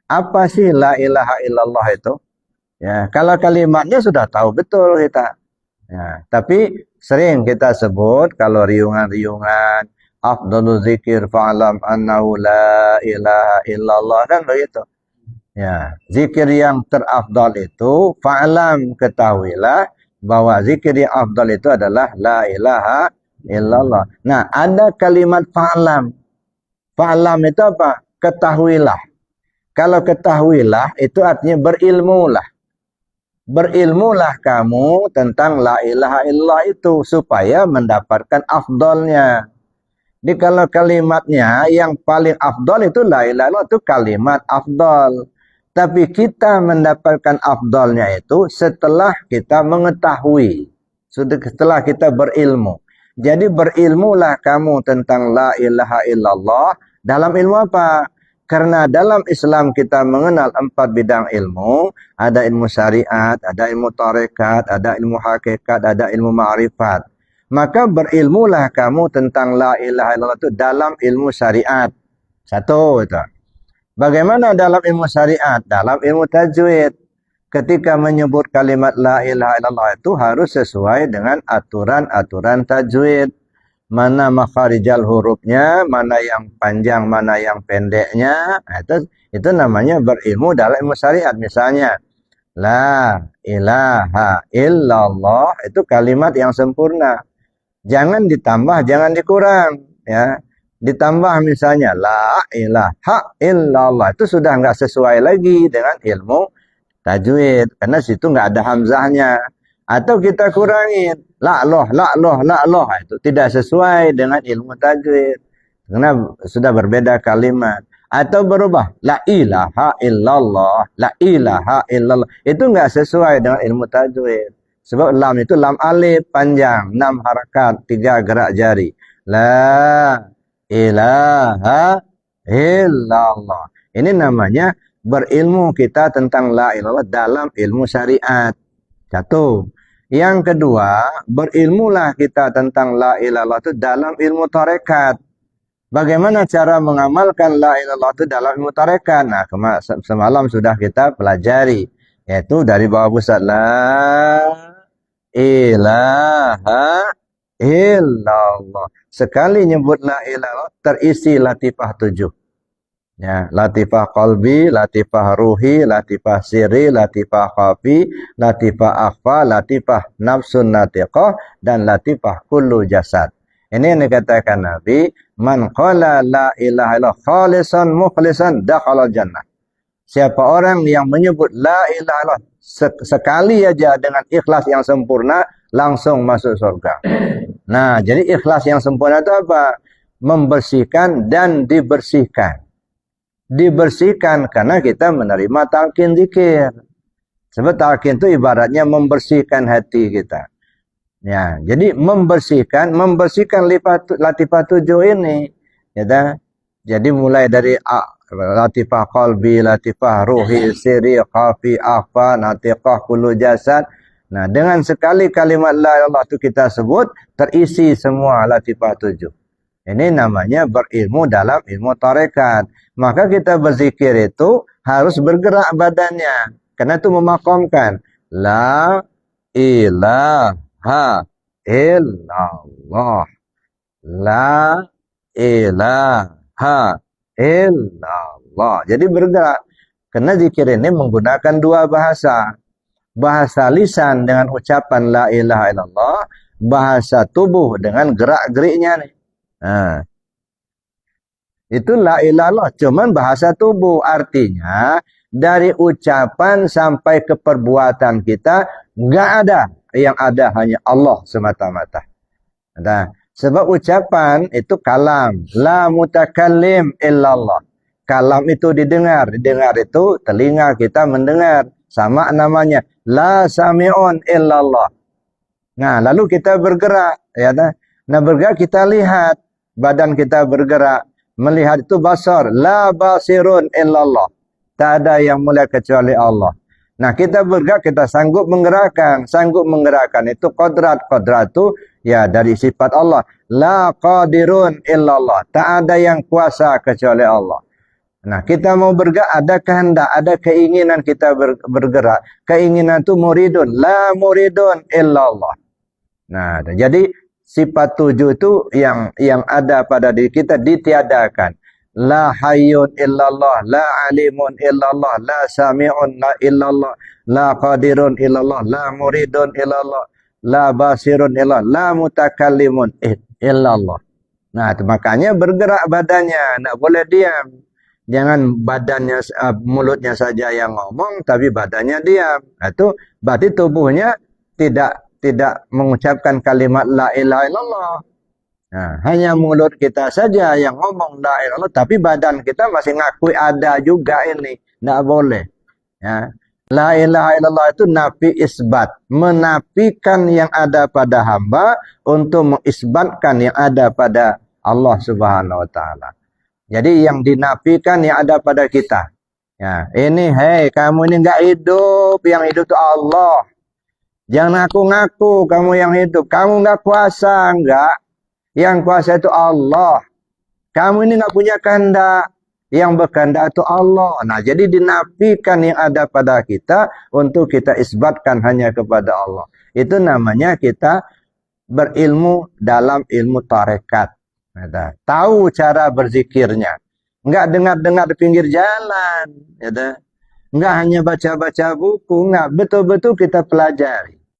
Apa sih la ilaha illallah itu? Ya, kalau kalimatnya sudah tahu betul kita. Ya, tapi sering kita sebut kalau riungan-riungan afdalu zikir fa'lam annahu la ilaha illallah kan begitu. Ya, zikir yang terafdal itu fa'lam, ketahuilah bahwa zikir yang afdal itu adalah la ilaha illallah. Nah, ada kalimat fa'lam. Fa'lam itu apa? Ketahuilah. Kalau ketahuilah itu artinya berilmulah. Berilmulah kamu tentang la ilaha illallah itu supaya mendapatkan afdalnya. Jadi kalau kalimatnya yang paling afdal itu la ilaha illallah, itu kalimat afdal. Tapi kita mendapatkan afdalnya itu setelah kita mengetahui. Setelah kita berilmu. Jadi berilmulah kamu tentang la ilaha illallah. Dalam ilmu apa? Karena dalam Islam kita mengenal 4 bidang ilmu. Ada ilmu syariat, ada ilmu tarekat, ada ilmu hakikat, ada ilmu ma'rifat. Maka berilmulah kamu tentang la ilaha illallah itu dalam ilmu syariat. Satu itu. Bagaimana dalam ilmu syariat? Dalam ilmu tajwid. Ketika menyebut kalimat la ilaha illallah itu harus sesuai dengan aturan-aturan tajwid. Mana makharijal hurufnya, mana yang panjang, mana yang pendeknya. Itu namanya berilmu dalam ilmu syariat. Misalnya, la ilaha illallah itu kalimat yang sempurna. Jangan ditambah, jangan dikurang. Ya. Ditambah misalnya la ilaha illallah itu sudah nggak sesuai lagi dengan ilmu tajwid karena situ nggak ada hamzahnya. Atau kita kurangin la loh itu tidak sesuai dengan ilmu tajwid karena sudah berbeda kalimat. Atau berubah la ilaha illallah itu nggak sesuai dengan ilmu tajwid sebab lam itu lam alif panjang 6 harakat 3 gerak jari. La ilaha illallah. Ini namanya berilmu kita tentang la ilallah dalam ilmu syariat. Satu. Yang kedua, berilmulah kita tentang la ilallah itu dalam ilmu tarekat. Bagaimana cara mengamalkan la ilallah itu dalam ilmu tarekat? Nah, semalam sudah kita pelajari. Yaitu dari bawah pusat. La ilaha illallah. Sekali nyebut la ilallah terisi latifah 7. Ya, latifah qalbi, latifah ruhi, latifah siri, latifah khafi, latifah akhfa, latifah nafsun natiqah, dan latifah kullu jasad. Ini yang dikatakan Nabi, man qala la ilaha illallah khalisan mukhlisan dakhala jannah. Siapa orang yang menyebut la ilaha illallah sekali aja dengan ikhlas yang sempurna, langsung masuk surga. Nah, jadi ikhlas yang sempurna itu apa? Membersihkan dan dibersihkan. Dibersihkan karena kita menerima talqin zikir. Sebab talqin itu ibaratnya membersihkan hati kita. Ya, jadi membersihkan latifah 7 ini. Ya, jadi mulai dari latifah qalbi, latifah ruhi, siri, khafi, akhfa, natiqah, kullu jasad. Nah, dengan sekali kalimat la ilaha itu kita sebut, terisi semua latifah 7. Ini namanya berilmu dalam ilmu tarekat. Maka kita berzikir itu harus bergerak badannya. Karena itu memakomkan. La ilaha illallah. La ilaha illallah. Jadi bergerak. Karena zikir ini menggunakan 2 bahasa. Bahasa lisan dengan ucapan la ilaha illallah. Bahasa tubuh dengan gerak-geriknya nih. Nah, itu la ilaha illallah, cuman bahasa tubuh. Artinya dari ucapan sampai ke perbuatan kita nggak ada, yang ada hanya Allah semata-mata. Nah, sebab ucapan itu kalam, la mutakallim illallah. Kalam itu didengar itu telinga kita mendengar, sama namanya la sami'un illallah. Nah, lalu kita bergerak, ya kan? Nah, bergerak kita lihat. Badan kita bergerak. Melihat itu basar. La basirun illallah. Tak ada yang mulia kecuali Allah. Nah, kita bergerak, kita sanggup menggerakkan. Sanggup menggerakkan itu qadrat. Qadrat itu ya dari sifat Allah. La qadirun illallah. Tak ada yang kuasa kecuali Allah. Nah, kita mau bergerak, ada kehendak, ada keinginan kita bergerak. Keinginan itu muridun, la muridun illallah. Nah, jadi sifat 7 itu yang ada pada diri kita ditiadakan. La hayyun illallah, la alimun illallah, la sami'un illallah, la qadirun illallah, la muridun illallah, la basirun illallah, la mutakallimun illallah. Nah, makanya bergerak badannya, tidak boleh diam. Jangan badannya, mulutnya saja yang ngomong, tapi badannya diam. Itu berarti tubuhnya tidak mengucapkan kalimat la ilaha illallah. Nah, hanya mulut kita saja yang ngomong la ilaha illallah, tapi badan kita masih ngakui ada juga ini. Tidak boleh. Ya. La ilaha illallah itu nafi isbat. Menafikan yang ada pada hamba untuk mengisbatkan yang ada pada Allah Subhanahu wa Ta'ala. Jadi yang dinafikan yang ada pada kita. Ya, ini, hei, kamu ini enggak hidup. Yang hidup itu Allah. Jangan ngaku-ngaku kamu yang hidup. Kamu enggak kuasa, enggak. Yang kuasa itu Allah. Kamu ini enggak punya kehendak. Yang berkehendak itu Allah. Nah, jadi dinafikan yang ada pada kita untuk kita isbatkan hanya kepada Allah. Itu namanya kita berilmu dalam ilmu tarekat. Tahu cara berzikirnya. Enggak dengar-dengar di pinggir jalan. Enggak hanya baca-baca buku. Enggak, betul-betul kita pelajari.